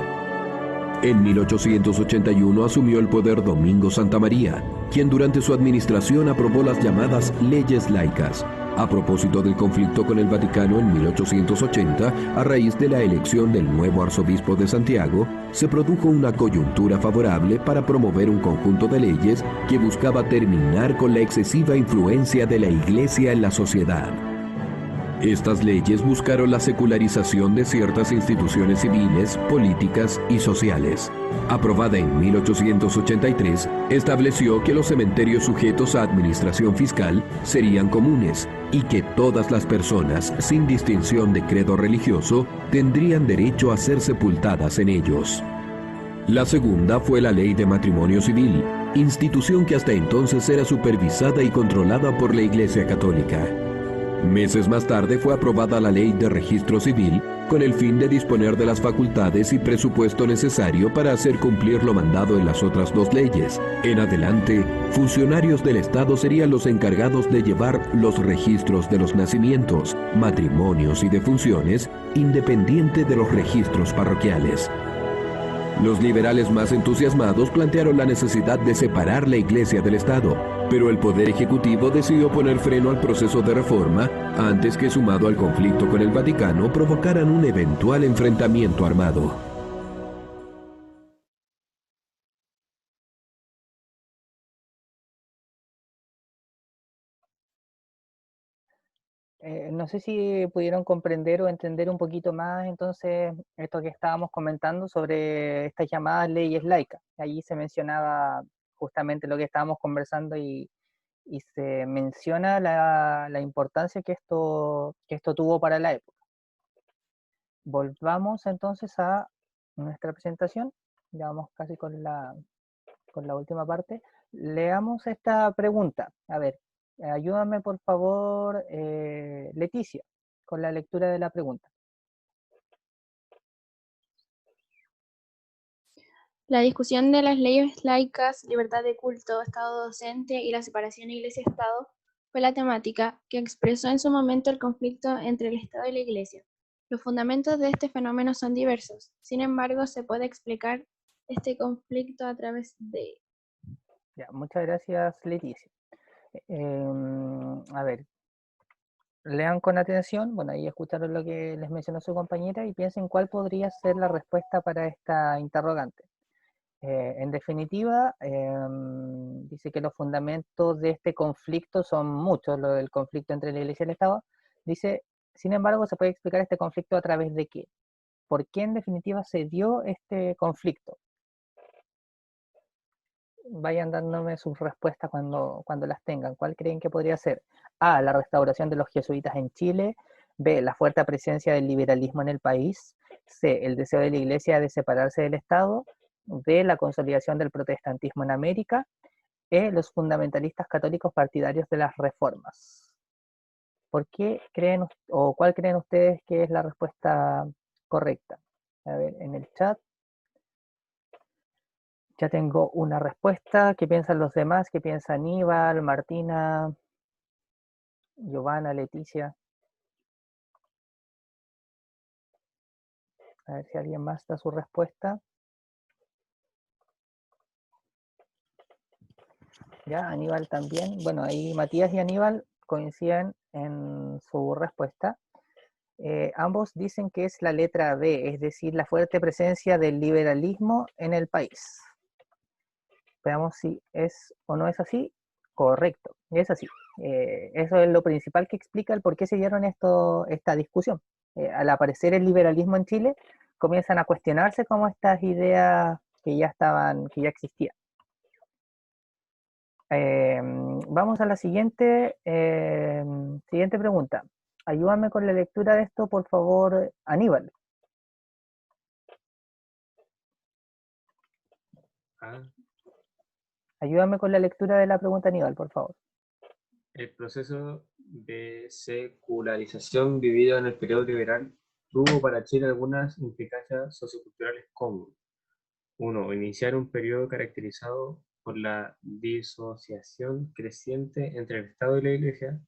Speaker 6: En 1881 asumió el poder Domingo Santa María, quien durante su administración aprobó las llamadas leyes laicas, a propósito del conflicto con el Vaticano en 1880, a raíz de la elección del nuevo arzobispo de Santiago, se produjo una coyuntura favorable para promover un conjunto de leyes que buscaba terminar con la excesiva influencia de la Iglesia en la sociedad. Estas leyes buscaron la secularización de ciertas instituciones civiles, políticas y sociales. Aprobada en 1883, estableció que los cementerios sujetos a administración fiscal serían comunes y que todas las personas, sin distinción de credo religioso, tendrían derecho a ser sepultadas en ellos. La segunda fue la Ley de Matrimonio Civil, institución que hasta entonces era supervisada y controlada por la Iglesia Católica. Meses más tarde fue aprobada la Ley de Registro Civil, con el fin de disponer de las facultades y presupuesto necesario para hacer cumplir lo mandado en las otras dos leyes. En adelante, funcionarios del Estado serían los encargados de llevar los registros de los nacimientos, matrimonios y defunciones, independiente de los registros parroquiales. Los liberales más entusiasmados plantearon la necesidad de separar la Iglesia del Estado, pero el Poder Ejecutivo decidió poner freno al proceso de reforma antes que, sumado al conflicto con el Vaticano, provocaran un eventual enfrentamiento armado.
Speaker 1: No sé si pudieron comprender o entender un poquito más entonces esto que estábamos comentando sobre estas llamadas leyes laicas. Allí se mencionaba justamente lo que estábamos conversando y se menciona la importancia que esto tuvo para la época. Volvamos entonces a nuestra presentación. Ya vamos casi con la última parte. Leamos esta pregunta. A ver, ayúdame por favor, Leticia, con la lectura de la pregunta.
Speaker 4: La discusión de las leyes laicas, libertad de culto, Estado docente y la separación Iglesia-Estado fue la temática que expresó en su momento el conflicto entre el Estado y la Iglesia. Los fundamentos de este fenómeno son diversos. Sin embargo, se puede explicar este conflicto a través de...
Speaker 1: Ya, muchas gracias, Leticia. A ver, lean con atención, bueno, ahí escucharon lo que les mencionó su compañera y piensen cuál podría ser la respuesta para esta interrogante. En definitiva, dice que los fundamentos de este conflicto son muchos, lo del conflicto entre la Iglesia y el Estado. Dice, sin embargo, se puede explicar este conflicto a través de qué. ¿Por qué en definitiva se dio este conflicto? vayan dándome sus respuestas cuando las tengan. ¿Cuál creen que podría ser? A, la restauración de los jesuitas en Chile. B, la fuerte presencia del liberalismo en el país. C, el deseo de la Iglesia de separarse del Estado. D, la consolidación del protestantismo en América. E, los fundamentalistas católicos partidarios de las reformas. ¿Por qué creen o cuál creen ustedes que es la respuesta correcta? A ver, en el chat. Ya tengo una respuesta. ¿Qué piensan los demás? ¿Qué piensa Aníbal, Martina, Giovanna, Leticia? A ver si alguien más da su respuesta. Ya, Aníbal también. Bueno, ahí Matías y Aníbal coinciden en su respuesta. Ambos dicen que es la letra B, es decir, la fuerte presencia del liberalismo en el país. Veamos si es o no es así. Correcto, es así. Eso es lo principal que explica el por qué se dieron esta discusión. Al aparecer el liberalismo en Chile, comienzan a cuestionarse como estas ideas que ya existían. Vamos a la siguiente pregunta. Ayúdame con la lectura de esto, por favor, Aníbal. Ayúdame con la lectura de la pregunta, Aníbal, por favor.
Speaker 7: El proceso de secularización vivido en el periodo liberal tuvo para Chile algunas implicancias socioculturales como: 1. Iniciar un periodo caracterizado por la disociación creciente entre el Estado y la Iglesia.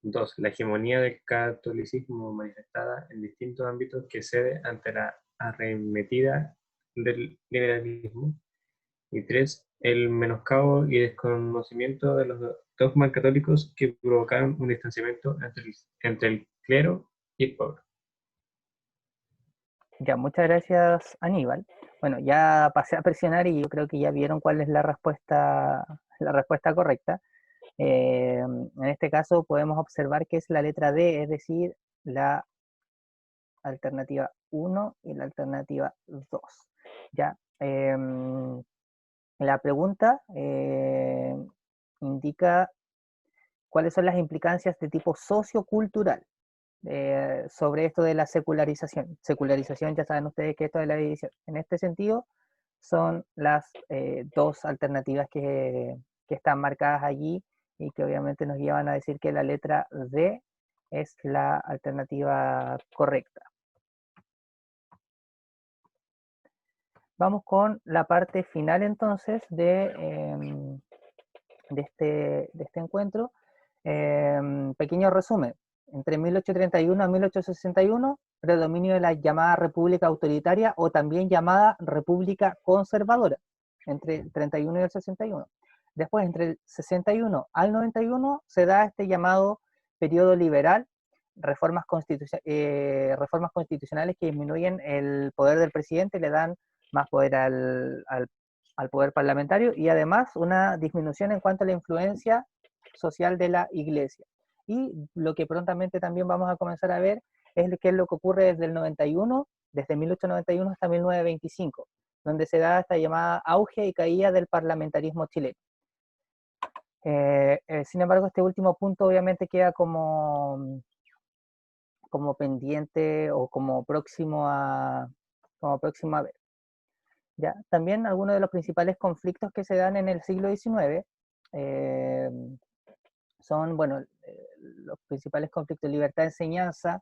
Speaker 7: 2. La hegemonía del catolicismo manifestada en distintos ámbitos que cede ante la arremetida del liberalismo. Y 3. El menoscabo y desconocimiento de los dogmas católicos que provocaron un distanciamiento entre el clero y el pueblo.
Speaker 1: Ya, muchas gracias, Aníbal. Bueno, ya pasé a presionar y yo creo que ya vieron cuál es la respuesta correcta. En este caso podemos observar que es la letra D, es decir, la alternativa 1 y la alternativa 2. Ya, la pregunta indica cuáles son las implicancias de tipo sociocultural sobre esto de la secularización. Secularización, ya saben ustedes que esto de la división. En este sentido, son las dos alternativas que están marcadas allí y que obviamente nos llevan a decir que la letra D es la alternativa correcta. Vamos con la parte final entonces de este encuentro. Pequeño resumen. Entre 1831 a 1861, predominio de la llamada república autoritaria o también llamada república conservadora, entre el 31 y el 61. Después, entre el 61 al 91, se da este llamado periodo liberal, reformas constitucionales que disminuyen el poder del presidente y le dan más poder al poder parlamentario, y además una disminución en cuanto a la influencia social de la iglesia. Y lo que prontamente también vamos a comenzar a ver es qué es lo que ocurre desde el 91, desde 1891 hasta 1925, donde se da esta llamada auge y caída del parlamentarismo chileno. Sin embargo, este último punto obviamente queda como pendiente o como próximo a ver. ¿Ya? También algunos de los principales conflictos que se dan en el siglo XIX son, bueno, los principales conflictos: libertad de enseñanza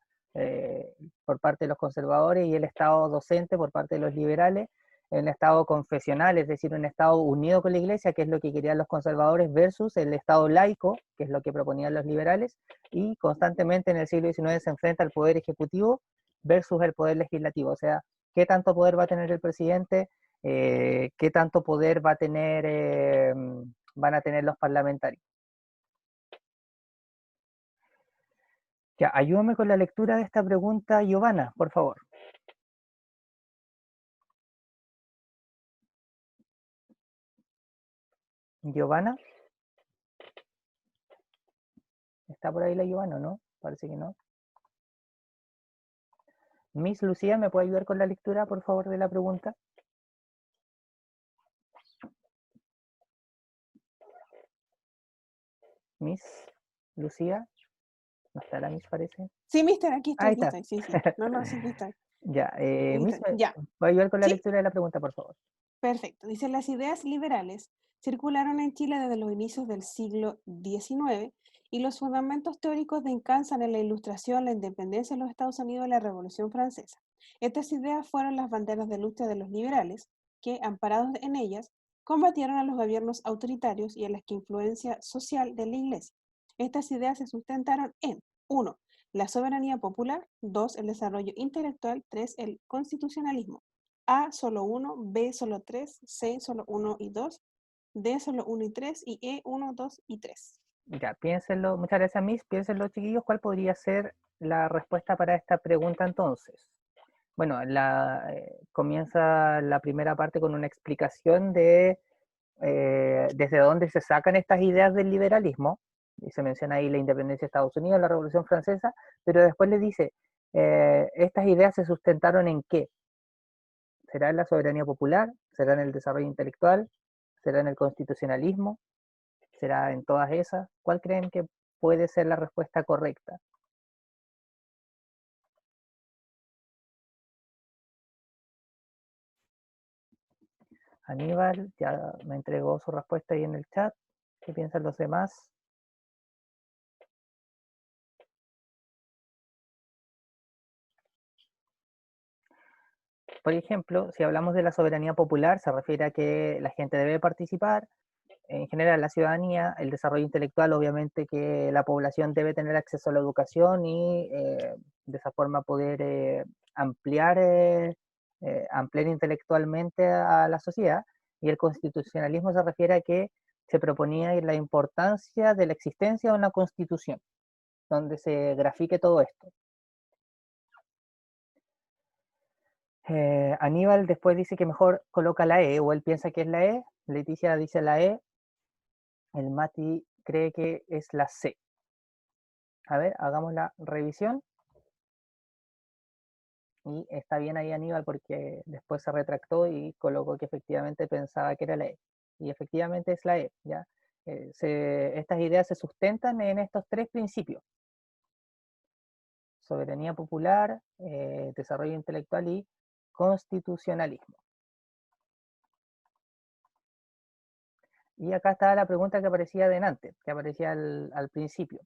Speaker 1: por parte de los conservadores y el Estado docente por parte de los liberales, el Estado confesional, es decir, un Estado unido con la Iglesia, que es lo que querían los conservadores, versus el Estado laico, que es lo que proponían los liberales, y constantemente en el siglo XIX se enfrenta el poder ejecutivo versus el poder legislativo, o sea, qué tanto poder va a tener el presidente, qué tanto poder van a tener los parlamentarios. Ya, ayúdame con la lectura de esta pregunta, Giovanna, por favor. Giovanna. ¿Está por ahí la Giovanna o no? Parece que no. Miss Lucía, ¿me puede ayudar con la lectura, por favor, de la pregunta? Miss Lucía. ¿No está la Miss, parece?
Speaker 2: Sí, mister, aquí
Speaker 1: Ahí
Speaker 2: estoy,
Speaker 1: está.
Speaker 2: sí. No, no, sí, aquí estoy.
Speaker 1: Ya,
Speaker 2: Aquí
Speaker 1: Miss,
Speaker 2: estoy. Ya,
Speaker 1: ¿puede ayudar con la
Speaker 2: sí,
Speaker 1: lectura de la pregunta, por favor?
Speaker 2: perfecto. Dice, las ideas liberales circularon en Chile desde los inicios del siglo XIX y los fundamentos teóricos descansan en la Ilustración, la independencia de los Estados Unidos y la Revolución Francesa. Estas ideas fueron las banderas de lucha de los liberales, que, amparados en ellas, combatieron a los gobiernos autoritarios y a la influencia social de la Iglesia. Estas ideas se sustentaron en 1. La soberanía popular, 2. El desarrollo intelectual, 3. El constitucionalismo. A solo 1, B solo 3, C solo 1 y 2, D solo 1 y 3 y E 1, 2 y 3.
Speaker 1: Ya, piénsenlo. Muchas gracias, Miss. Piénsenlo, chiquillos. ¿Cuál podría ser la respuesta para esta pregunta entonces? Bueno, comienza la primera parte con una explicación de desde dónde se sacan estas ideas del liberalismo. Y se menciona ahí la independencia de Estados Unidos, la Revolución Francesa, pero después le dice, estas ideas se sustentaron en qué. ¿Será en la soberanía popular? ¿Será en el desarrollo intelectual? ¿Será en el constitucionalismo? ¿Será en todas esas? ¿Cuál creen que puede ser la respuesta correcta? Aníbal ya me entregó su respuesta ahí en el chat. ¿Qué piensan los demás? Por ejemplo, si hablamos de la soberanía popular, se refiere a que la gente debe participar, en general la ciudadanía, el desarrollo intelectual, obviamente que la población debe tener acceso a la educación y de esa forma poder ampliar, ampliar intelectualmente a la sociedad. Y el constitucionalismo se refiere a que se proponía la importancia de la existencia de una constitución, donde se grafique todo esto. Aníbal después dice que mejor coloca la E, o él piensa que es la E, Leticia dice la E, el Mati cree que es la C. A ver, hagamos la revisión. Y está bien ahí Aníbal porque después se retractó y colocó que efectivamente pensaba que era la E. Y efectivamente es la E, ¿ya? Estas ideas se sustentan en estos tres principios. Soberanía popular, desarrollo intelectual y constitucionalismo. Y acá está la pregunta que aparecía delante, que aparecía al principio.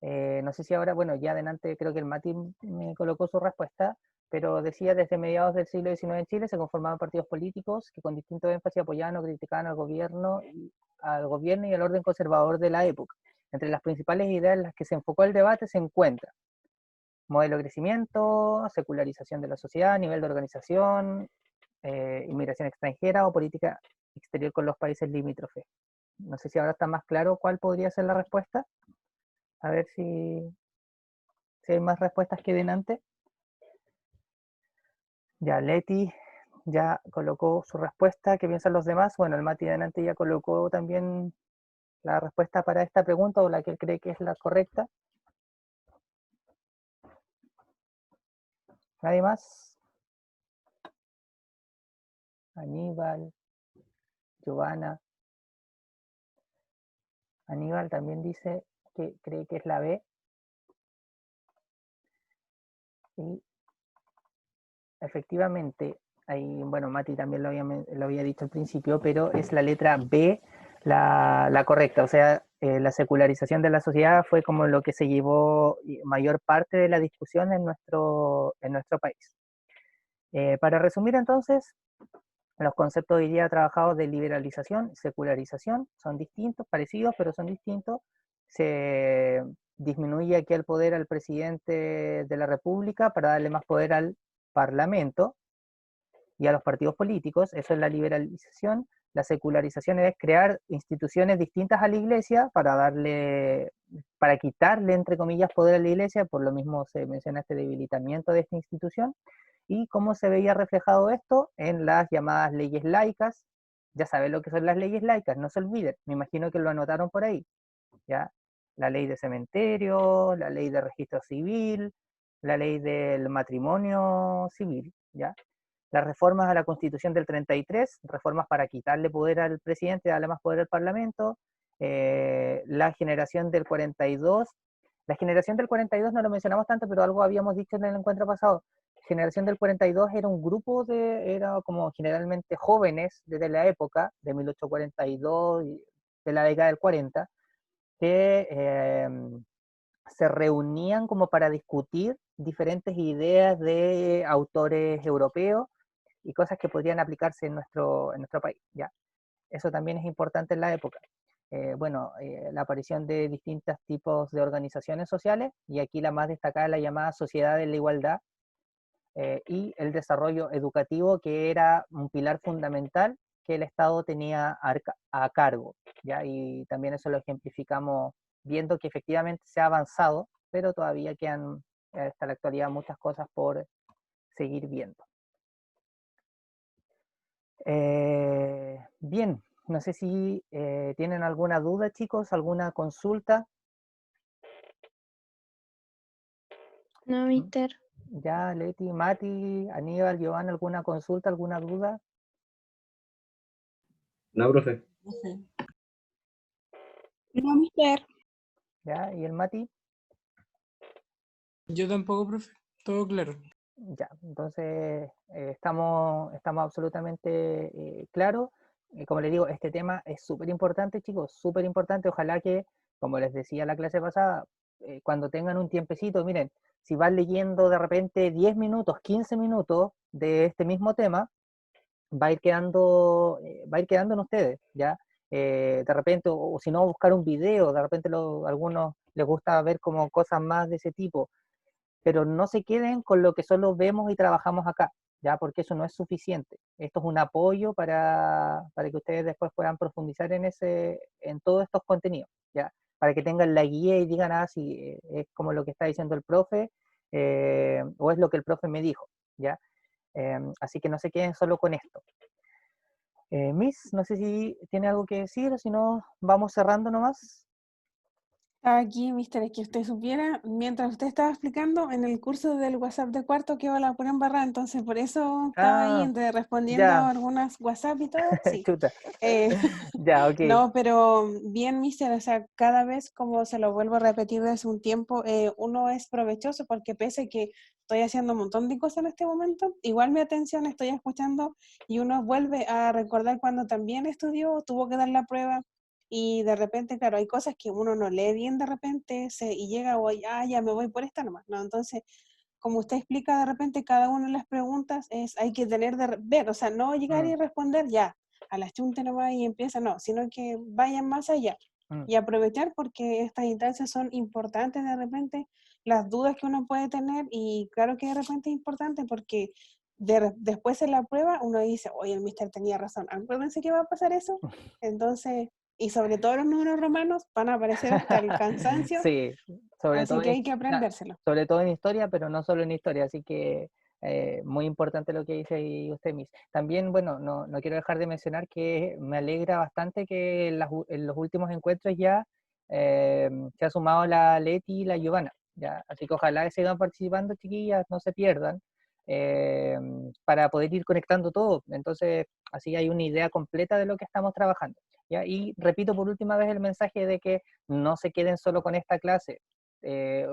Speaker 1: No sé si ahora, bueno, ya adelante creo que el Mati me colocó su respuesta, pero decía desde mediados del siglo XIX en Chile se conformaban partidos políticos que con distinto énfasis apoyaban o criticaban al gobierno y al orden conservador de la época. Entre las principales ideas en las que se enfocó el debate se encuentra modelo de crecimiento, secularización de la sociedad, nivel de organización, inmigración extranjera o política exterior con los países limítrofes. No sé si ahora está más claro cuál podría ser la respuesta. A ver si hay más respuestas que delante. Ya, Leti ya colocó su respuesta. ¿Qué piensan los demás? Bueno, el Mati delante ya colocó también la respuesta para esta pregunta, o la que él cree que es la correcta. ¿Nadie más? Aníbal, Giovanna. Aníbal también dice que cree que es la B. Y efectivamente, ahí, bueno, Mati también lo había dicho al principio, pero es la letra B la correcta. O sea, la secularización de la sociedad fue como lo que se llevó mayor parte de la discusión en nuestro país. Para resumir entonces, los conceptos hoy día trabajados de liberalización y secularización son distintos, parecidos, pero son distintos. Se disminuye aquí el poder al presidente de la República para darle más poder al Parlamento y a los partidos políticos. Eso es la liberalización. La secularización es crear instituciones distintas a la Iglesia para quitarle, entre comillas, poder a la Iglesia. Por lo mismo se menciona este debilitamiento de esta institución. ¿Y cómo se veía reflejado esto? En las llamadas leyes laicas. Ya saben lo que son las leyes laicas, no se olviden. Me imagino que lo anotaron por ahí. ¿Ya? La ley de cementerio, la ley de registro civil, la ley del matrimonio civil. ¿Ya? Las reformas a la Constitución del 33, reformas para quitarle poder al presidente y darle más poder al Parlamento. La generación del 42, la generación del 42 no lo mencionamos tanto, pero algo habíamos dicho en el encuentro pasado. Generación del 42 era un grupo era como generalmente jóvenes desde la época, de 1842, de la década del 40, que se reunían como para discutir diferentes ideas de autores europeos y cosas que podrían aplicarse en nuestro país, ¿ya? Eso también es importante en la época. La aparición de distintos tipos de organizaciones sociales, y aquí la más destacada es la llamada Sociedad de la Igualdad, y el desarrollo educativo, que era un pilar fundamental que el Estado tenía a cargo, ¿ya? Y también eso lo ejemplificamos viendo que efectivamente se ha avanzado, pero todavía quedan hasta la actualidad muchas cosas por seguir viendo. Bien, no sé si tienen alguna duda, chicos, alguna consulta.
Speaker 4: No, mister.
Speaker 1: Ya, Leti, Mati, Aníbal, Giovanna, ¿alguna consulta, alguna duda?
Speaker 7: No, profe.
Speaker 2: No, mister.
Speaker 1: ¿Ya? ¿Y el Mati?
Speaker 5: Yo tampoco, profe. Todo claro.
Speaker 1: Ya, entonces estamos absolutamente claros. Como les digo, este tema es súper importante, chicos, súper importante. Ojalá que, como les decía la clase pasada, cuando tengan un tiempecito, miren, si van leyendo de repente 10 minutos, 15 minutos de este mismo tema, va a ir quedando en ustedes, ¿ya? De repente, o si no, buscar un video, de repente a algunos les gusta ver como cosas más de ese tipo, pero no se queden con lo que solo vemos y trabajamos acá, ¿ya? Porque eso no es suficiente. Esto es un apoyo para que ustedes después puedan profundizar en todos estos contenidos, ¿ya? Para que tengan la guía y digan, ah, sí, es como lo que está diciendo el profe, o es lo que el profe me dijo, ¿ya? Así que no se queden solo con esto. Miss, no sé si tiene algo que decir, o si no, vamos cerrando nomás.
Speaker 2: Estaba aquí, mister, es que usted supiera, mientras usted estaba explicando, en el curso del WhatsApp de cuarto quedó la pura embarrada, entonces por eso estaba ahí
Speaker 1: Ah,
Speaker 2: entre respondiendo
Speaker 1: ya,
Speaker 2: algunas WhatsApp y todo, sí.
Speaker 1: chuta.
Speaker 2: Eh,
Speaker 1: Ya, ok.
Speaker 2: no, pero bien, mister, o sea, cada vez, como se lo vuelvo a repetir desde un tiempo, uno es provechoso porque pese a que estoy haciendo un montón de cosas en este momento, igual mi atención estoy escuchando y uno vuelve a recordar cuando también estudió, tuvo que dar la prueba. Y de repente, claro, hay cosas que uno no lee bien de repente y llega o ya me voy por esta nomás, ¿no? Entonces, como usted explica, de repente cada una de las preguntas hay que tener ver, o sea, no llegar y responder ya a la chunta nomás y empieza, no, sino que vayan más allá y aprovechar porque estas instancias son importantes de repente, las dudas que uno puede tener y claro que de repente es importante porque después en la prueba uno dice, oye, el mister tenía razón, acuérdense que va a pasar eso, entonces, y sobre todo los números romanos van a aparecer hasta el cansancio,
Speaker 1: Sí,
Speaker 2: así que hay que aprendérselo.
Speaker 1: sobre todo en historia, pero no solo en historia, así que muy importante lo que dice ahí usted, Miss. También, bueno, no quiero dejar de mencionar que me alegra bastante que en los últimos encuentros ya se ha sumado la Leti y la Giovanna, ya, así que ojalá sigan participando, chiquillas, no se pierdan, para poder ir conectando todo, entonces así hay una idea completa de lo que estamos trabajando, ¿ya? Y repito por última vez el mensaje de que no se queden solo con esta clase.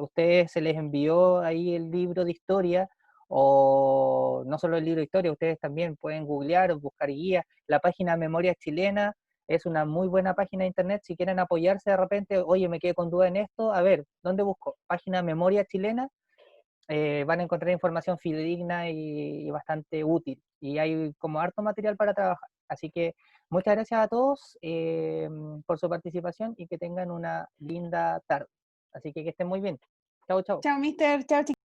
Speaker 1: Ustedes se les envió ahí el libro de historia, o no solo el libro de historia, ustedes también pueden googlear o buscar guías. La página Memoria Chilena es una muy buena página de internet. Si quieren apoyarse de repente, oye, me quedé con duda en esto, a ver, ¿dónde busco? Página Memoria Chilena, van a encontrar información fidedigna y bastante útil. Y hay como harto material para trabajar. Así que muchas gracias a todos por su participación y que tengan una linda tarde. Así que estén muy bien. Chao, chao.
Speaker 2: Chao, mister. Chao, chicos.